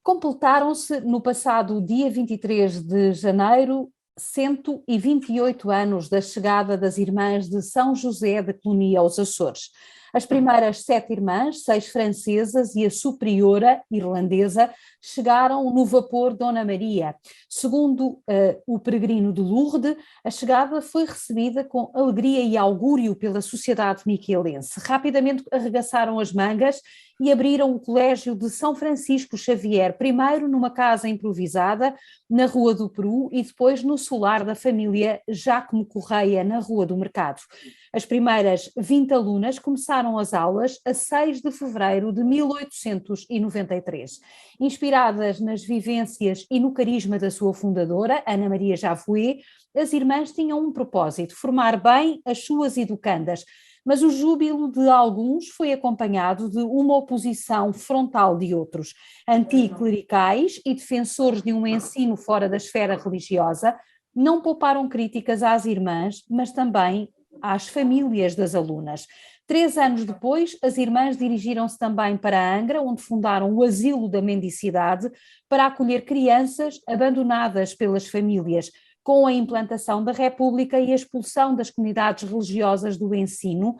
Completaram-se no passado dia 23 de janeiro 128 anos da chegada das Irmãs de São José de Cluny aos Açores. As primeiras 7 irmãs, 6 francesas e a superiora irlandesa, chegaram no vapor Dona Maria. Segundo o peregrino de Lourdes, a chegada foi recebida com alegria e augúrio pela sociedade miquelense. Rapidamente arregaçaram as mangas e abriram o Colégio de São Francisco Xavier, primeiro numa casa improvisada na Rua do Peru e depois no solar da família Jácome Correia, na Rua do Mercado. As primeiras 20 alunas começaram as aulas a 6 de fevereiro de 1893. Inspiradas nas vivências e no carisma da sua fundadora, Ana Maria Javoé, as irmãs tinham um propósito: formar bem as suas educandas. Mas o júbilo de alguns foi acompanhado de uma oposição frontal de outros. Anticlericais e defensores de um ensino fora da esfera religiosa não pouparam críticas às irmãs, mas também às famílias das alunas. 3 anos depois, as irmãs dirigiram-se também para Angra, onde fundaram o Asilo da Mendicidade, para acolher crianças abandonadas pelas famílias. Com a implantação da República e a expulsão das comunidades religiosas do ensino,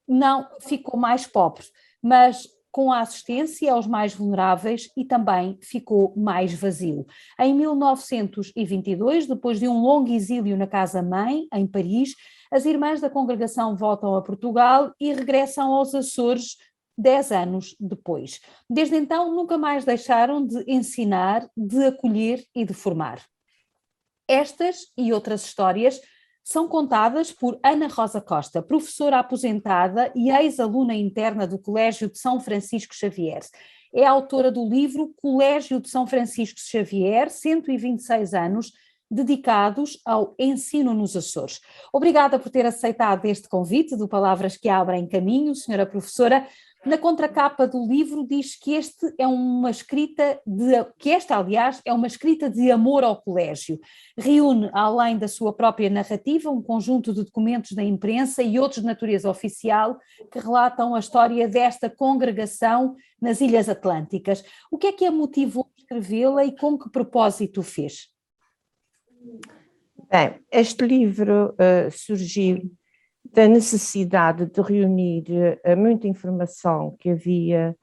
não ficou mais pobre, mas com a assistência aos mais vulneráveis e também ficou mais vazio. Em 1922, depois de um longo exílio na casa-mãe, em Paris, as irmãs da congregação voltam a Portugal e regressam aos Açores 10 anos depois. Desde então, nunca mais deixaram de ensinar, de acolher e de formar. Estas e outras histórias são contadas por Ana Rosa Costa, professora aposentada e ex-aluna interna do Colégio de São Francisco Xavier. É autora do livro Colégio de São Francisco Xavier, 126 anos, dedicados ao ensino nos Açores. Obrigada por ter aceitado este convite do Palavras que Abrem Caminho, senhora professora. Na contracapa do livro diz que esta, aliás, é uma escrita de amor ao colégio. Reúne, além da sua própria narrativa, um conjunto de documentos da imprensa e outros de natureza oficial que relatam a história desta congregação nas Ilhas Atlânticas. O que é a motivou a escrevê-la e com que propósito o fez? Bem, este livro surgiu da necessidade de reunir muita informação que havia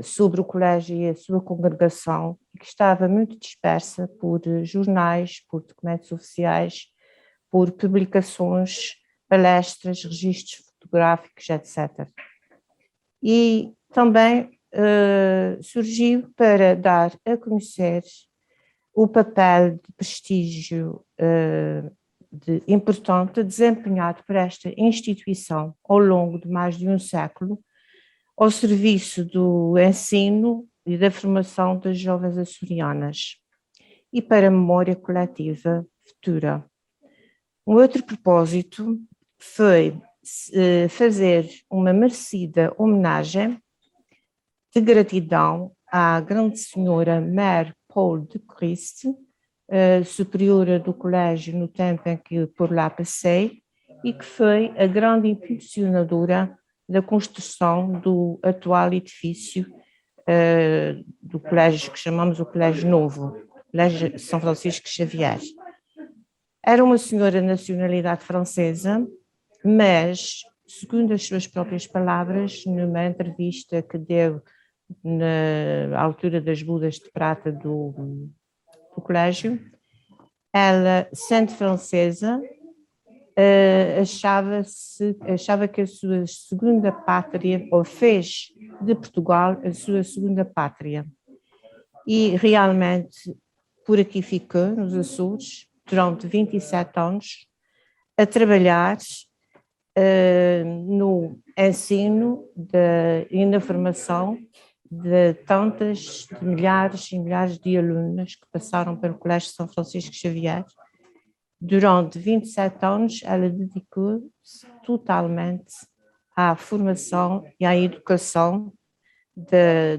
sobre o colégio e a sua congregação, que estava muito dispersa por jornais, por documentos oficiais, por publicações, palestras, registros fotográficos, etc. E também surgiu para dar a conhecer o papel de prestígio importante desempenhado por esta instituição ao longo de mais de um século ao serviço do ensino e da formação das jovens açorianas e para a memória coletiva futura. Um outro propósito foi fazer uma merecida homenagem de gratidão à grande senhora Mère Paul de Christ, superiora do colégio no tempo em que por lá passei, e que foi a grande impulsionadora da construção do atual edifício do colégio que chamamos o Colégio Novo, Colégio São Francisco Xavier. Era uma senhora de nacionalidade francesa, mas, segundo as suas próprias palavras, numa entrevista que deu na altura das bodas de prata do colégio, ela, sendo francesa, achava que a sua segunda pátria, ou fez de Portugal a sua segunda pátria. E realmente por aqui ficou, nos Açores, durante 27 anos, a trabalhar no ensino e na formação de milhares e milhares de alunas que passaram pelo Colégio São Francisco Xavier. Durante 27 anos, ela dedicou-se totalmente à formação e à educação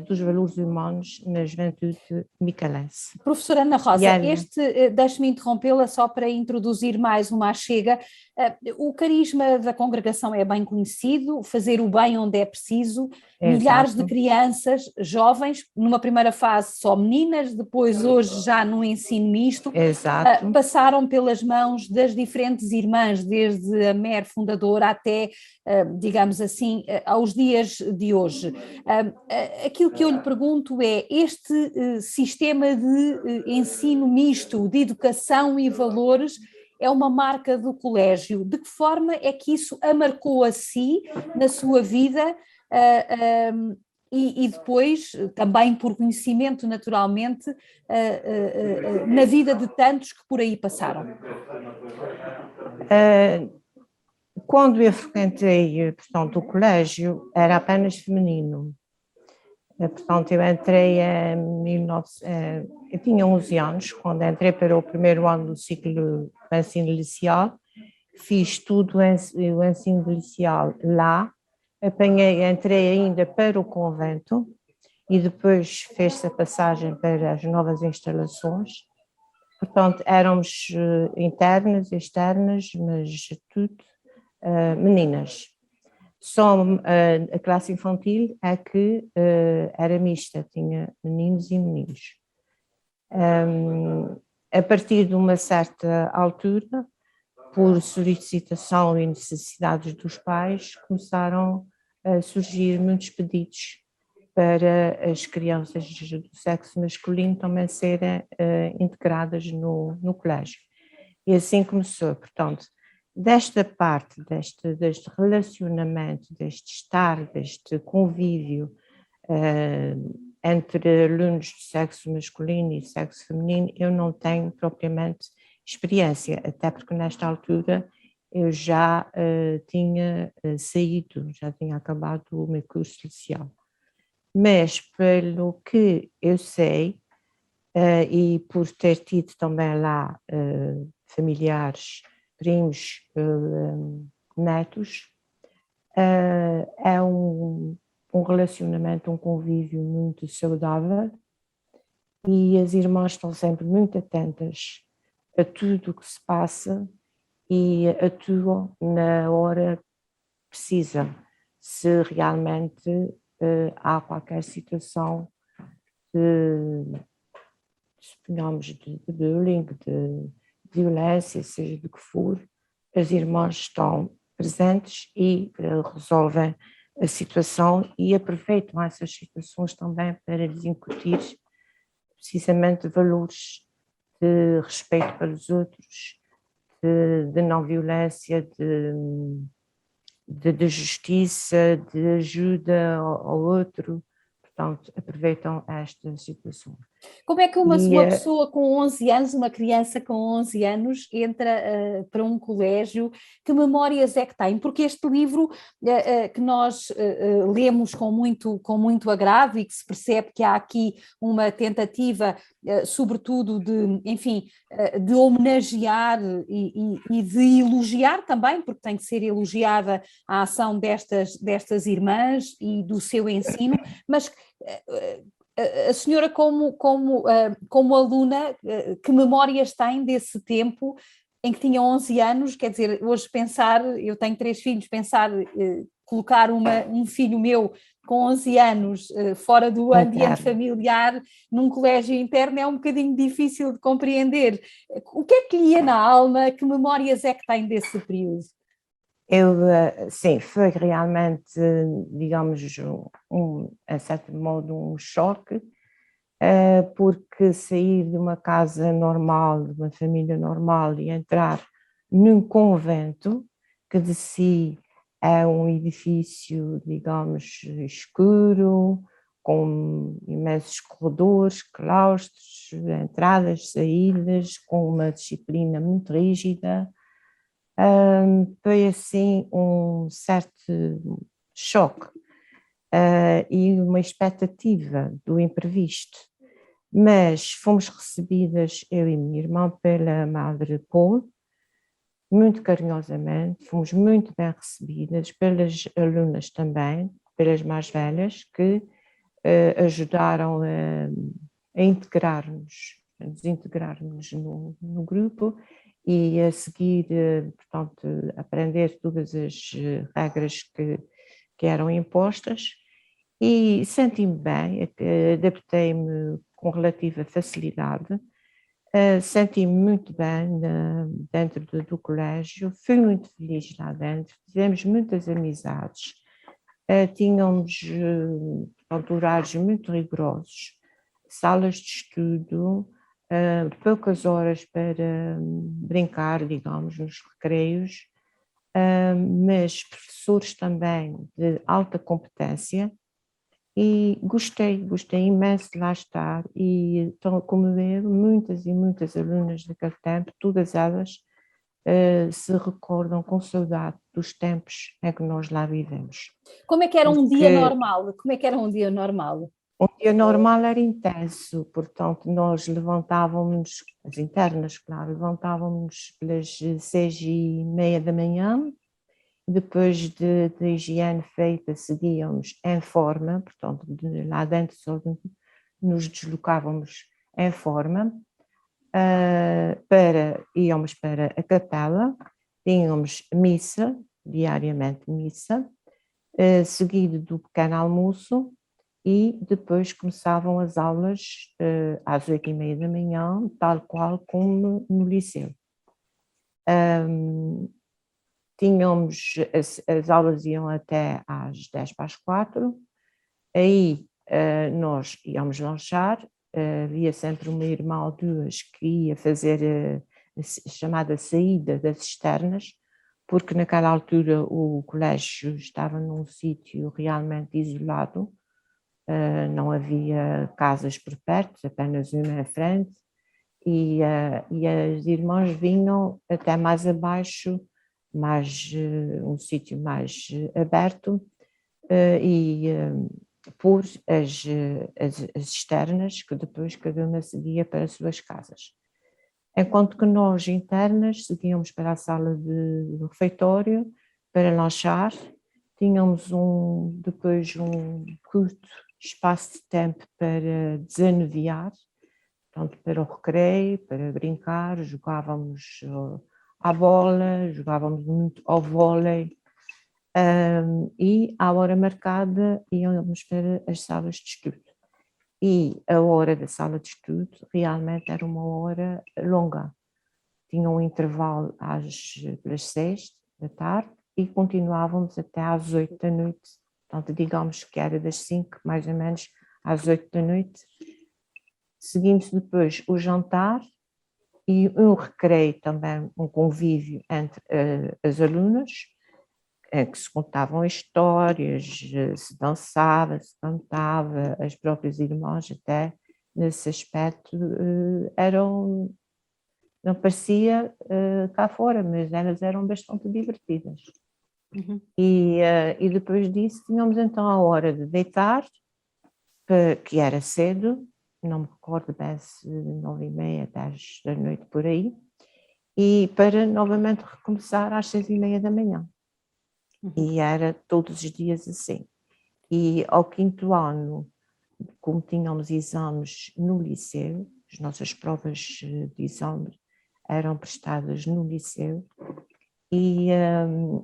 dos valores humanos na juventude micalense. Professora Ana Rosa, deixe-me interrompê-la só para introduzir mais uma achega. O carisma da congregação é bem conhecido, fazer o bem onde é preciso, milhares de crianças, jovens, numa primeira fase só meninas, depois hoje já no ensino misto, passaram pelas mãos das diferentes irmãs, desde a mère fundadora até, digamos assim, aos dias de hoje. Aquilo que eu lhe pergunto é, este sistema de ensino misto, de educação e valores, é uma marca do colégio. De que forma é que isso a marcou a si, na sua vida, e depois, também por conhecimento naturalmente, na vida de tantos que por aí passaram? Quando eu frequentei, portanto, o colégio, era apenas feminino. Portanto, eu entrei eu tinha 11 anos, quando entrei para o primeiro ano do ciclo de ensino inicial, fiz tudo o ensino inicial lá, entrei ainda para o convento e depois fez-se a passagem para as novas instalações. Portanto, éramos internas, externas, mas tudo meninas. Só a classe infantil é que era mista, tinha meninos e meninos. A partir de uma certa altura, por solicitação e necessidades dos pais, começaram a surgir muitos pedidos para as crianças do sexo masculino também serem integradas no colégio. E assim começou, portanto, desta parte, deste relacionamento, deste estar, deste convívio entre alunos de sexo masculino e sexo feminino, eu não tenho propriamente experiência, até porque nesta altura eu já tinha saído, já tinha acabado o meu curso inicial. Mas pelo que eu sei, e por ter tido também lá familiares, primos, netos, é um relacionamento, um convívio muito saudável e as irmãs estão sempre muito atentas a tudo o que se passa e atuam na hora precisa, se realmente há qualquer situação suponhamos, de bullying, de violência, seja do que for, as irmãs estão presentes e resolvem a situação e aproveitam essas situações também para lhes incutir precisamente valores de respeito pelos outros, de não violência, de justiça, de ajuda ao outro. Portanto, aproveitam esta situação. Como é que uma pessoa com 11 anos, uma criança com 11 anos, entra para um colégio? Que memórias é que tem? Porque este livro que nós lemos com muito agrado e que se percebe que há aqui uma tentativa, sobretudo de, enfim, de homenagear e de elogiar também, porque tem que ser elogiada a ação destas irmãs e do seu ensino, mas a senhora como aluna, que memórias tem desse tempo em que tinha 11 anos? Quer dizer, hoje pensar, eu tenho 3 filhos, pensar, colocar um filho meu com 11 anos fora do ambiente familiar num colégio interno é um bocadinho difícil de compreender. O que é que lhe ia na alma? Que memórias é que tem desse período? Sim, foi realmente, digamos, a certo modo, um choque, porque sair de uma casa normal, de uma família normal e entrar num convento, que de si é um edifício, digamos, escuro, com imensos corredores, claustros, entradas, saídas, com uma disciplina muito rígida. Foi assim um certo choque e uma expectativa do imprevisto, mas fomos recebidas, eu e minha irmã, pela Madre Paul, muito carinhosamente, fomos muito bem recebidas pelas alunas também, pelas mais velhas, que ajudaram a integrarmos, a desintegrar-nos no grupo e a seguir, portanto, aprender todas as regras que eram impostas e senti-me bem, adaptei-me com relativa facilidade, senti-me muito bem dentro do colégio, fui muito feliz lá dentro, fizemos muitas amizades, tínhamos portanto, horários muito rigorosos, salas de estudo, poucas horas para brincar, digamos, nos recreios, mas professores também de alta competência e gostei imenso de lá estar e como eu, muitas e muitas alunas daquele tempo, todas elas se recordam com saudade dos tempos em que nós lá vivemos. Como é que era um dia Porque normal? Como é que era um dia normal? um dia normal era intenso, portanto nós levantávamos, as internas, claro, levantávamos pelas 6h30 da manhã, depois da higiene feita seguíamos em forma, portanto lá dentro só nos deslocávamos em forma, íamos para a capela, tínhamos missa, diariamente missa, seguido do pequeno almoço e depois começavam as aulas às 8h30 da manhã, tal qual como no liceu. Tínhamos, as aulas iam até às 3:45, aí nós íamos lanchar, havia sempre uma irmã ou duas que ia fazer a chamada saída das externas, porque naquela altura o colégio estava num sítio realmente isolado, não havia casas por perto, apenas uma à frente, e as irmãs vinham até mais abaixo, um sítio mais aberto, e por as externas, que depois cada uma seguia para as suas casas. Enquanto que nós, internas, seguíamos para a sala do refeitório para lanchar, tínhamos depois um curto espaço de tempo para desanuviar, portanto, para o recreio, para brincar, jogávamos à bola, jogávamos muito ao vôlei, e à hora marcada íamos para as salas de estudo. E a hora da sala de estudo realmente era uma hora longa. Tinha um intervalo pelas 6 da tarde e continuávamos até às 8 da noite. Portanto, digamos que era das 5, mais ou menos, às 8 da noite. Seguindo-se depois o jantar e um recreio também, um convívio entre as alunas, em que se contavam histórias, se dançava, se cantava, as próprias irmãs até nesse aspecto não parecia cá fora, mas elas eram bastante divertidas. Uhum. E depois disso tínhamos então a hora de deitar, que era cedo, não me recordo bem se 9h30, 10 da noite por aí, e para novamente recomeçar às 6h30 da manhã. Uhum. E era todos os dias assim. E ao 5º ano, como tínhamos exames no liceu, as nossas provas de exame eram prestadas no liceu, e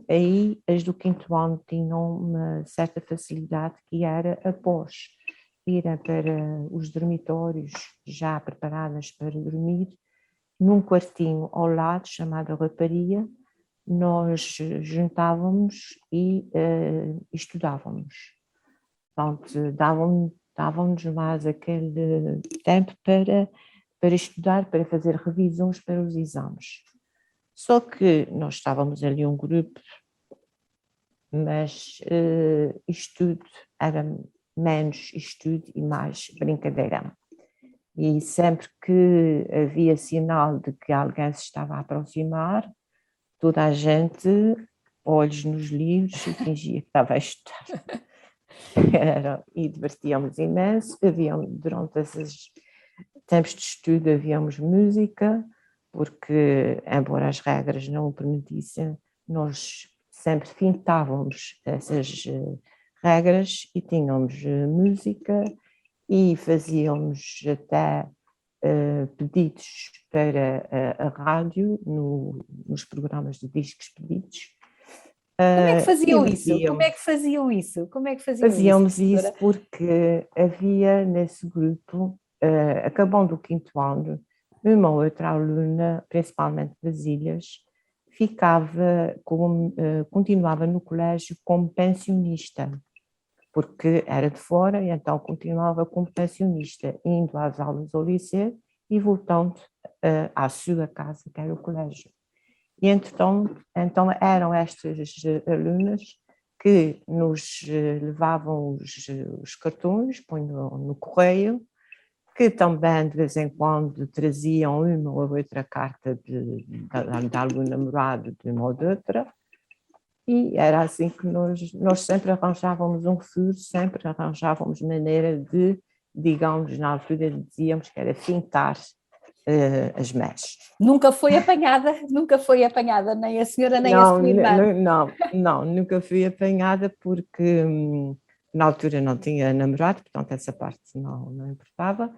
aí as do 5º ano tinham uma certa facilidade, que era após irem para os dormitórios já preparadas para dormir, num quartinho ao lado, chamado Rapariga, nós juntávamos e estudávamos. Portanto, davam-nos mais aquele tempo para estudar, para fazer revisões para os exames. Só que nós estávamos ali um grupo, mas estudo era menos estudo e mais brincadeira. E sempre que havia sinal de que alguém se estava a aproximar, toda a gente, olhos nos livros, e fingia que estava a estudar. E divertíamos imenso. Durante esses tempos de estudo havíamos música, porque, embora as regras não o permitissem, nós sempre fintávamos essas regras e tínhamos música e fazíamos até pedidos para a rádio nos programas de discos pedidos. Como é que E faziam isso? Como é vivíamos. que faziam isso? Como é que faziam isso, Fazíamos isso professora? porque havia nesse grupo, acabando o quinto ano, uma ou outra aluna, principalmente das ilhas, continuava no colégio como pensionista, porque era de fora e então continuava como pensionista, indo às aulas ao liceu e voltando à sua casa, que era o colégio. E então eram estas alunas que nos levavam os cartões, punham no correio, que também de vez em quando traziam uma ou outra carta de algum namorado de uma ou de outra, e era assim que nós sempre arranjávamos um furo, sempre arranjávamos maneira de, digamos, na altura dizíamos que era fintar as mães. Nunca foi apanhada, nem a senhora nem a Não, sua irmã. nunca fui apanhada porque na altura não tinha namorado, portanto essa parte não importava,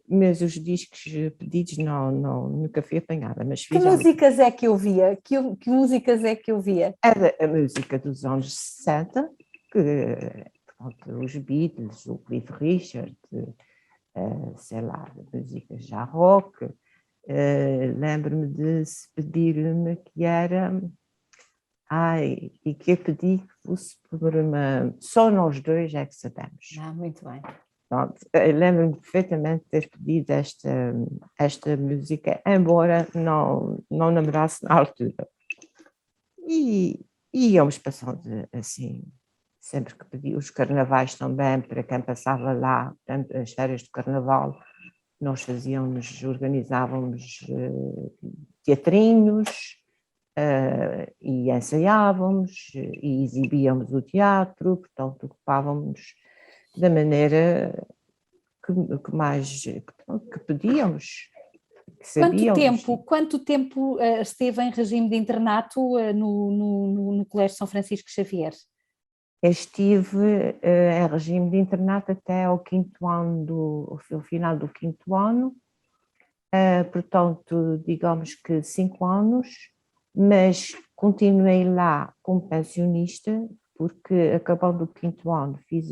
mas os discos pedidos nunca fui apanhada, mas Que fiz algum. músicas é que eu via? Que músicas é que eu via? Era a música dos anos 60, que, portanto, os Beatles, o Cliff Richard, sei lá, músicas já rock. Lembro-me de se pedir uma que era, e que eu pedi que fosse por só nós dois é que sabemos. Muito bem. Pronto, lembro-me perfeitamente de ter pedido esta música, embora não namorasse na altura. E íamos passando assim, sempre que pedi, os carnavais também, para quem passava lá, portanto, as férias do carnaval, nós organizávamos teatrinhos, e ensaiávamos, e exibíamos o teatro, portanto, ocupávamos da maneira que podíamos, que sabíamos. Quanto tempo esteve em regime de internato no Colégio São Francisco Xavier? Estive em regime de internato até ao quinto ano, ao final do quinto ano, portanto, digamos que 5 anos, mas continuei lá como pensionista, porque acabando o quinto ano fiz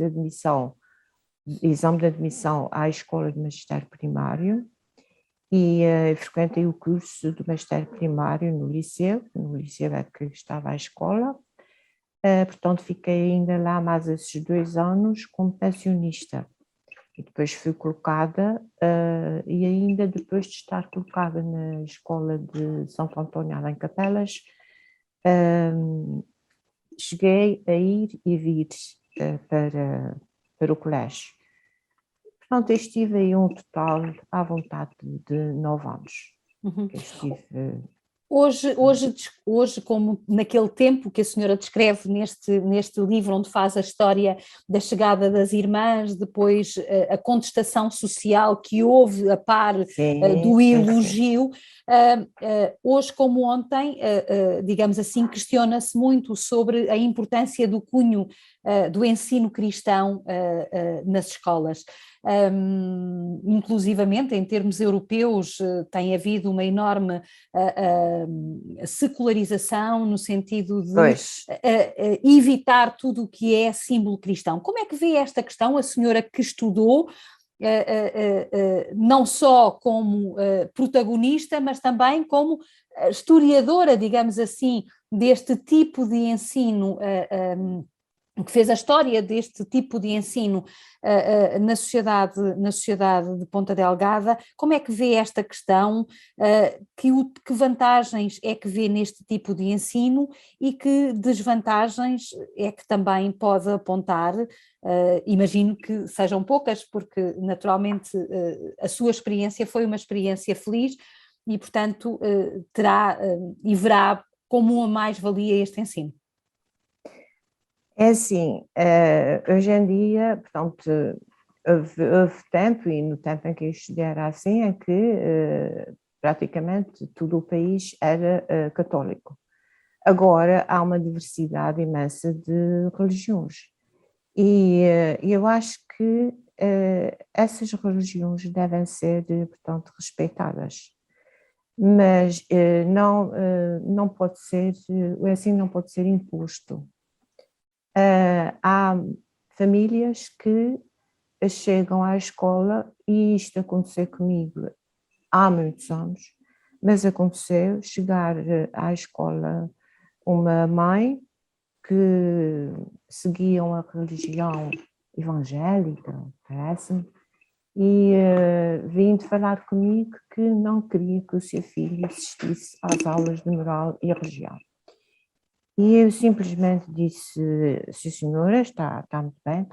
exame de admissão à Escola de Magistério Primário e frequentei o curso do Magistério Primário no liceu é que estava a escola. Portanto, fiquei ainda lá mais esses 2 anos como pensionista. E depois fui colocada, e ainda depois de estar colocada na escola de Santo António em Capelas, cheguei a ir e vir para o colégio. Portanto, eu estive aí um total à vontade de 9 anos. Uhum. Que eu estive Hoje, como naquele tempo que a senhora descreve neste livro, onde faz a história da chegada das irmãs, depois a contestação social que houve a par do elogio, hoje como ontem, digamos assim, questiona-se muito sobre a importância do cunho do ensino cristão nas escolas. Inclusivamente em termos europeus tem havido uma enorme secularização no sentido de evitar tudo o que é símbolo cristão. Como é que vê esta questão, a senhora que estudou não só como protagonista, mas também como historiadora, digamos assim, deste tipo de ensino, que fez a história deste tipo de ensino na sociedade de Ponta Delgada? Como é que vê esta questão? Que vantagens é que vê neste tipo de ensino e que desvantagens é que também pode apontar? Imagino que sejam poucas, porque naturalmente a sua experiência foi uma experiência feliz e, portanto, terá e verá como uma mais-valia este ensino. É assim, hoje em dia, portanto, houve tempo, e no tempo em que eu estudei era assim, em que praticamente todo o país era católico. Agora há uma diversidade imensa de religiões e eu acho que essas religiões devem ser, portanto, respeitadas, mas não pode ser, o ensino não pode ser imposto. Há famílias que chegam à escola, e isto aconteceu comigo há muitos anos, mas aconteceu chegar à escola uma mãe que seguia uma religião evangélica, parece-me, e vindo falar comigo que não queria que o seu filho assistisse às aulas de moral e religião. E eu simplesmente disse: sim senhora, está muito bem,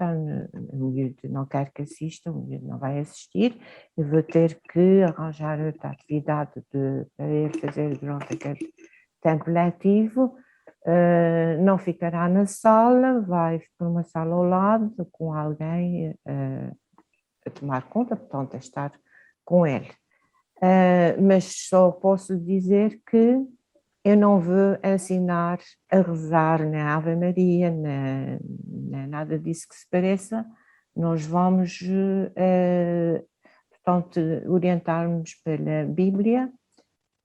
o miúdo não quer que assista, o miúdo não vai assistir, eu vou ter que arranjar outra atividade para ele fazer durante aquele tempo letivo, não ficará na sala, vai para uma sala ao lado com alguém a tomar conta, portanto a estar com ele. Mas só posso dizer que eu não vou ensinar a rezar na Ave Maria, nem nada disso que se pareça. Nós vamos, portanto, orientar-nos pela Bíblia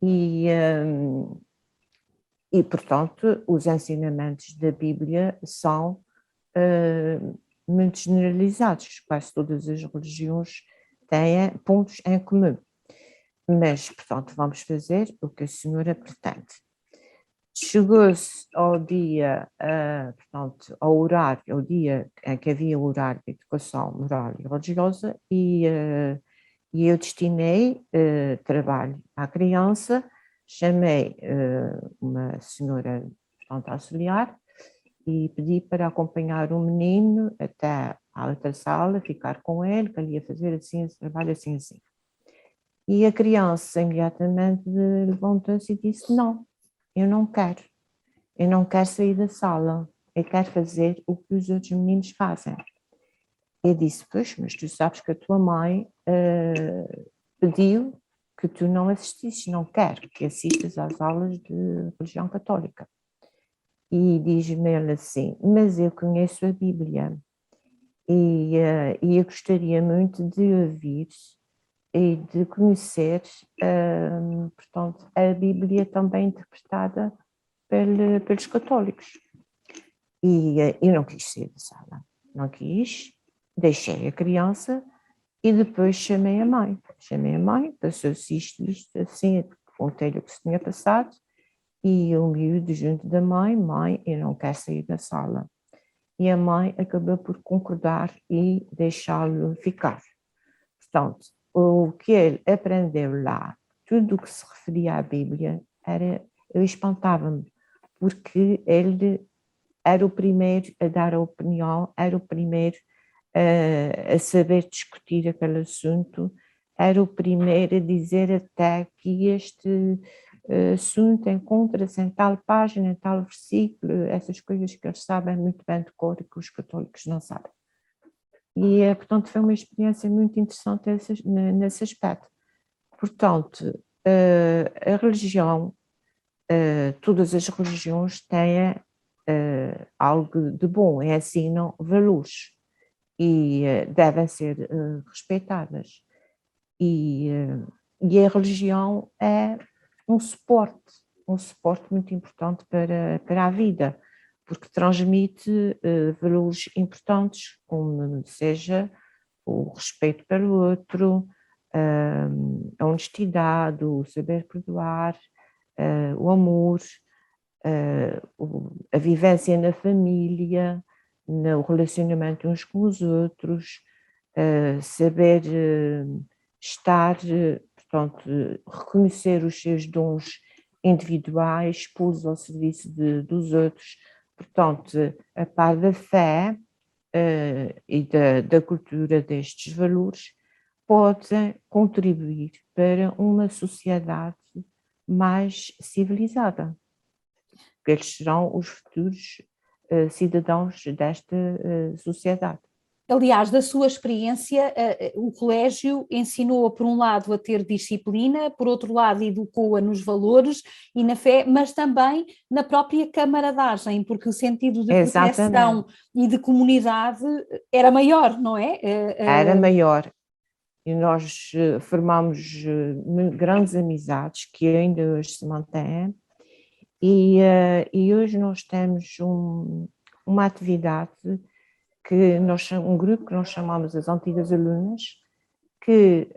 e, portanto, os ensinamentos da Bíblia são muito generalizados. Quase todas as religiões têm pontos em comum. Mas, portanto, vamos fazer o que a senhora pretende. Chegou-se ao dia, portanto, ao dia em que havia o horário de educação moral e religiosa, e eu destinei trabalho à criança, chamei uma senhora, portanto, auxiliar, e pedi para acompanhar o menino até à outra sala, ficar com ele, que ele ia fazer assim, esse trabalho assim, assim. E a criança imediatamente levantou-se e disse: não, eu não quero sair da sala, eu quero fazer o que os outros meninos fazem. Eu disse: pois, mas tu sabes que a tua mãe pediu que tu não assistisses, não quer que assistas às aulas de religião católica. E diz-me ele assim: mas eu conheço a Bíblia e eu gostaria muito de ouvir e de conhecer, portanto, a Bíblia também interpretada pelos católicos. E eu não quis sair da sala, não quis, deixei a criança e depois chamei a mãe. Chamei a mãe, passou-se isto assim, contei-lhe o que se tinha passado, e o miúdo junto da mãe, eu não quero sair da sala. E a mãe acabou por concordar e deixá-lo ficar. Portanto, o que ele aprendeu lá, tudo o que se referia à Bíblia, eu espantava-me, porque ele era o primeiro a dar a opinião, era o primeiro a saber discutir aquele assunto, era o primeiro a dizer até que este assunto encontra-se em tal página, em tal versículo, essas coisas que eles sabem muito bem de cor e que os católicos não sabem. E, portanto, foi uma experiência muito interessante nesse aspecto. Portanto, a religião, todas as religiões têm algo de bom, ensinam valores e devem ser respeitadas. E a religião é um suporte muito importante para a vida, porque transmite valores importantes, como seja o respeito pelo outro, a honestidade, o saber perdoar, o amor, a vivência na família, no relacionamento uns com os outros, saber estar, portanto, reconhecer os seus dons individuais, pô-los ao serviço dos outros, portanto, a par da fé e da cultura destes valores, podem contribuir para uma sociedade mais civilizada, porque eles serão os futuros cidadãos desta sociedade. Aliás, da sua experiência, o colégio ensinou-a, por um lado, a ter disciplina, por outro lado, educou-a nos valores e na fé, mas também na própria camaradagem, porque o sentido de proteção Exatamente. e de comunidade era maior, não é? Era maior. E nós formámos grandes amizades que ainda hoje se mantêm. E hoje nós temos uma atividade um grupo que nós chamamos as antigas alunas, que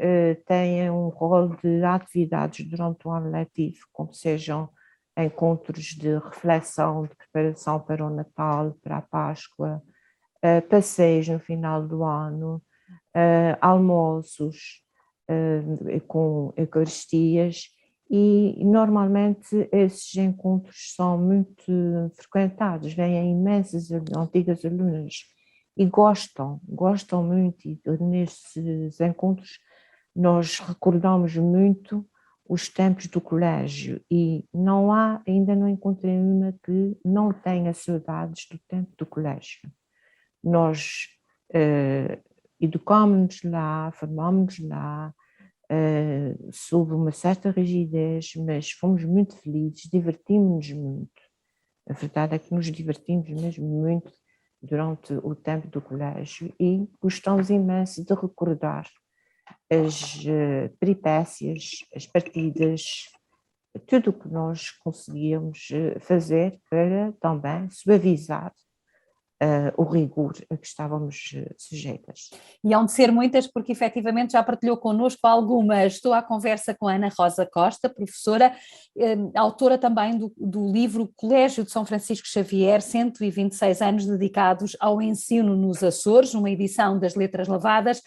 têm um rol de atividades durante o ano letivo, como sejam encontros de reflexão, de preparação para o Natal, para a Páscoa, passeios no final do ano, almoços com eucaristias, e normalmente esses encontros são muito frequentados, vêm imensas antigas alunas e gostam muito, e nesses encontros nós recordamos muito os tempos do colégio, e ainda não encontrei uma que não tenha saudades do tempo do colégio. Nós educámos-nos lá, formámos-nos lá, sob uma certa rigidez, mas fomos muito felizes, divertimos-nos muito. A verdade é que nos divertimos mesmo muito durante o tempo do colégio e gostamos imenso de recordar as peripécias, as partidas, tudo o que nós conseguíamos fazer para também suavizar o rigor a que estávamos sujeitas. E hão de ser muitas, porque efetivamente já partilhou connosco algumas. Estou à conversa com a Ana Rosa Costa, professora, autora também do livro Colégio de São Francisco Xavier, 126 anos dedicados ao ensino nos Açores, uma edição das Letras Lavadas.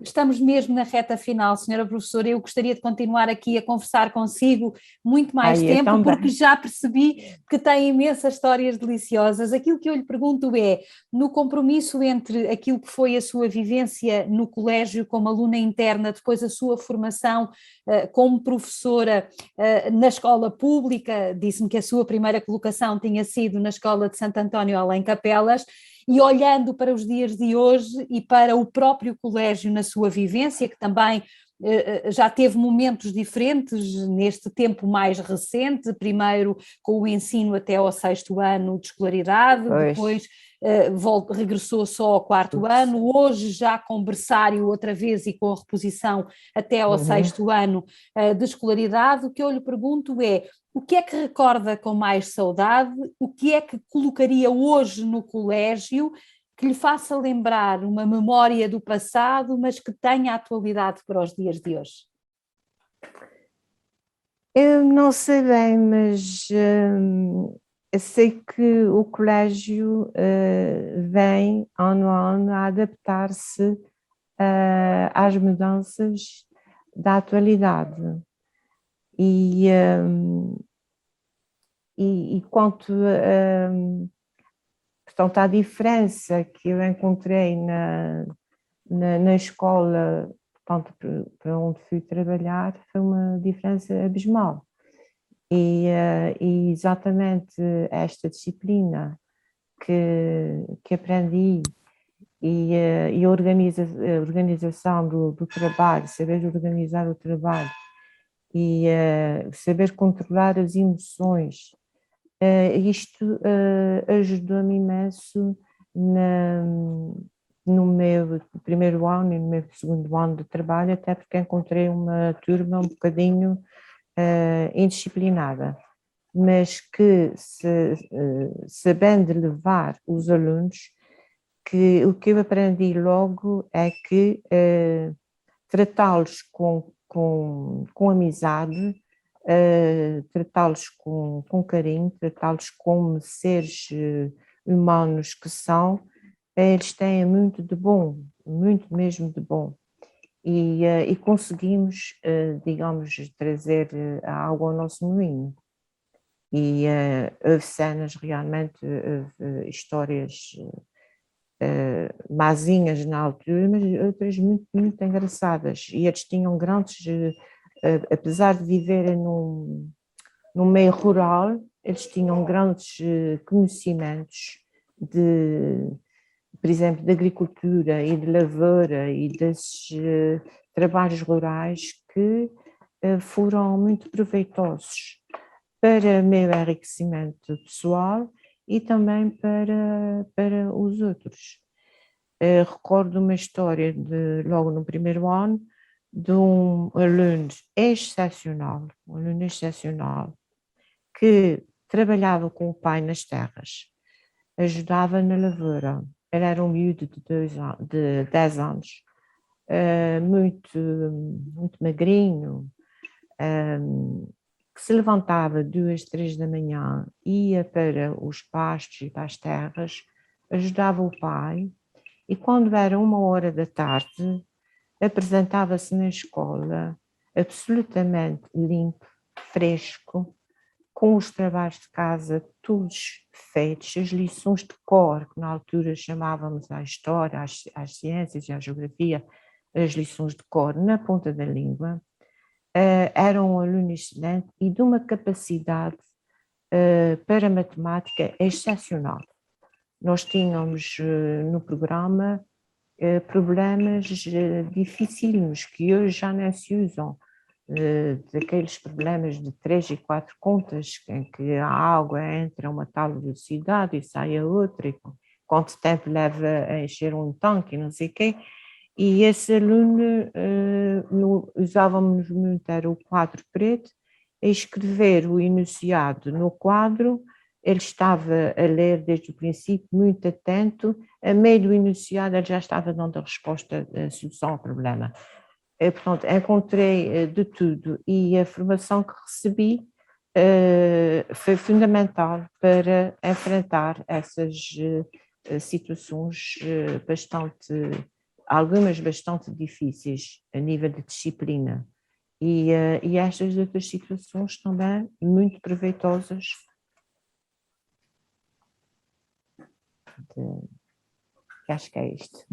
Estamos mesmo na reta final, senhora professora. Eu gostaria de continuar aqui a conversar consigo muito mais tempo, porque já percebi que tem imensas histórias deliciosas. Aquilo que eu lhe pergunto é, no compromisso entre aquilo que foi a sua vivência no colégio como aluna interna, depois a sua formação como professora na escola pública, disse-me que a sua primeira colocação tinha sido na Escola de Santo António Além Capelas, e olhando para os dias de hoje e para o próprio colégio na sua vivência, que também já teve momentos diferentes neste tempo mais recente, primeiro com o ensino até ao 6º ano de escolaridade, depois regressou só ao 4º ano, hoje já com berçário outra vez e com a reposição até ao 6º ano de escolaridade. O que eu lhe pergunto é, o que é que recorda com mais saudade? O que é que colocaria hoje no colégio que lhe faça lembrar uma memória do passado, mas que tenha atualidade para os dias de hoje? Eu não sei bem, mas eu sei que o colégio vem ano a ano a adaptar-se às mudanças da atualidade. E quanto portanto, à diferença que eu encontrei na escola, portanto, para onde fui trabalhar, foi uma diferença abismal. E exatamente esta disciplina que aprendi e a organização do trabalho, saber organizar o trabalho e saber controlar as emoções, isto ajudou-me imenso no meu primeiro ano e no meu segundo ano de trabalho, até porque encontrei uma turma um bocadinho indisciplinada, mas que sabendo levar os alunos, que o que eu aprendi logo é que tratá-los com amizade, tratá-los com carinho, tratá-los como seres humanos que são, eles têm muito de bom, muito mesmo de bom. E conseguimos, digamos, trazer a água ao nosso moinho. E houve cenas realmente, histórias mazinhas na altura, mas outras muito, muito engraçadas. E eles tinham grandes, apesar de viverem num meio rural, eles tinham grandes conhecimentos por exemplo, de agricultura e de lavoura e desses trabalhos rurais que foram muito proveitosos para o meu enriquecimento pessoal e também para os outros. Recordo uma história logo no primeiro ano de um aluno excepcional, que trabalhava com o pai nas terras, ajudava na lavoura. Ele era um miúdo de 10 anos, muito magrinho, que se levantava 2, 3 da manhã, ia para os pastos e para as terras, ajudava o pai, e quando era 1 hora da tarde, apresentava-se na escola absolutamente limpo, fresco, com os trabalhos de casa todos feitos, as lições de cor, que na altura chamávamos a história, às ciências e à geografia, as lições de cor na ponta da língua, era um aluno excelente e de uma capacidade para matemática excepcional. Nós tínhamos no programa problemas dificílimos que hoje já não se usam, daqueles problemas de 3 e 4 contas, em que a água entra a uma tal velocidade e sai a outra, e quanto tempo leva a encher um tanque e não sei o quê. E esse aluno usávamos muito, era o quadro preto, a escrever o enunciado no quadro. Ele estava a ler desde o princípio, muito atento, a meio do enunciado ele já estava dando a resposta, a solução ao problema. Portanto, encontrei de tudo e a formação que recebi foi fundamental para enfrentar essas situações algumas bastante difíceis a nível de disciplina. E estas outras situações também muito proveitosas. Acho que é isto.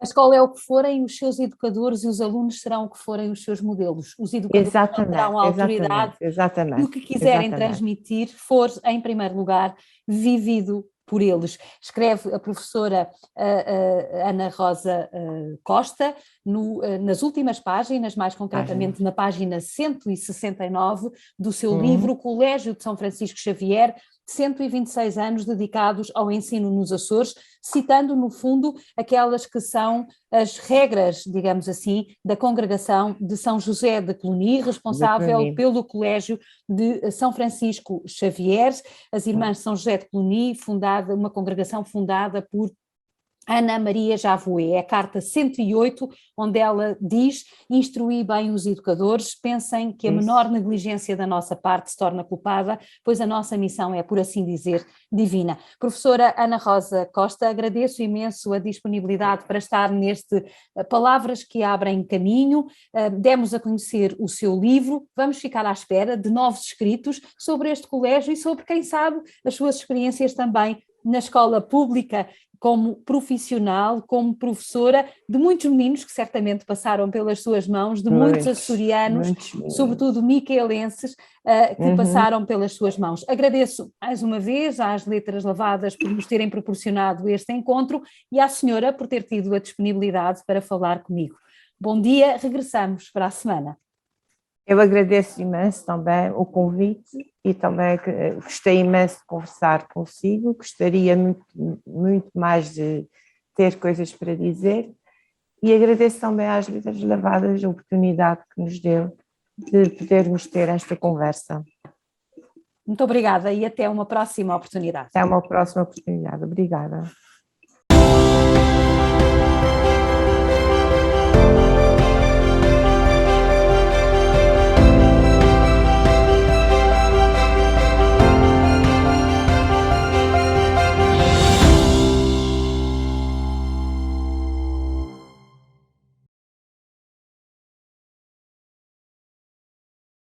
A escola é o que forem, os seus educadores e os alunos serão o que forem os seus modelos. Os educadores terão a autoridade e o que quiserem transmitir for, em primeiro lugar, vivido por eles. Escreve a professora Ana Rosa Costa nas últimas páginas, mais concretamente na página 169 do seu livro Colégio de São Francisco Xavier, 126 anos dedicados ao ensino nos Açores, citando no fundo aquelas que são as regras, digamos assim, da congregação de São José de Cluny, responsável pelo Colégio de São Francisco Xavier, as Irmãs de São José de Cluny, uma congregação fundada por Ana Maria Javoé. É a carta 108, onde ela diz: instruí bem os educadores, pensem que a menor negligência da nossa parte se torna culpada, pois a nossa missão é, por assim dizer, divina. Professora Ana Rosa Costa, agradeço imenso a disponibilidade para estar neste Palavras que Abrem Caminho, demos a conhecer o seu livro, vamos ficar à espera de novos escritos sobre este colégio e sobre, quem sabe, as suas experiências também na escola pública, como profissional, como professora, de muitos meninos que certamente passaram pelas suas mãos, de muitos açorianos, sobretudo micaelenses, que passaram pelas suas mãos. Agradeço mais uma vez às Letras Lavadas por nos terem proporcionado este encontro e à senhora por ter tido a disponibilidade para falar comigo. Bom dia, regressamos para a semana. Eu agradeço imenso também o convite e também gostei imenso de conversar consigo, gostaria muito mais de ter coisas para dizer e agradeço também às Letras Lavadas a oportunidade que nos deu de podermos ter esta conversa. Muito obrigada e até uma próxima oportunidade. Até uma próxima oportunidade. Obrigada.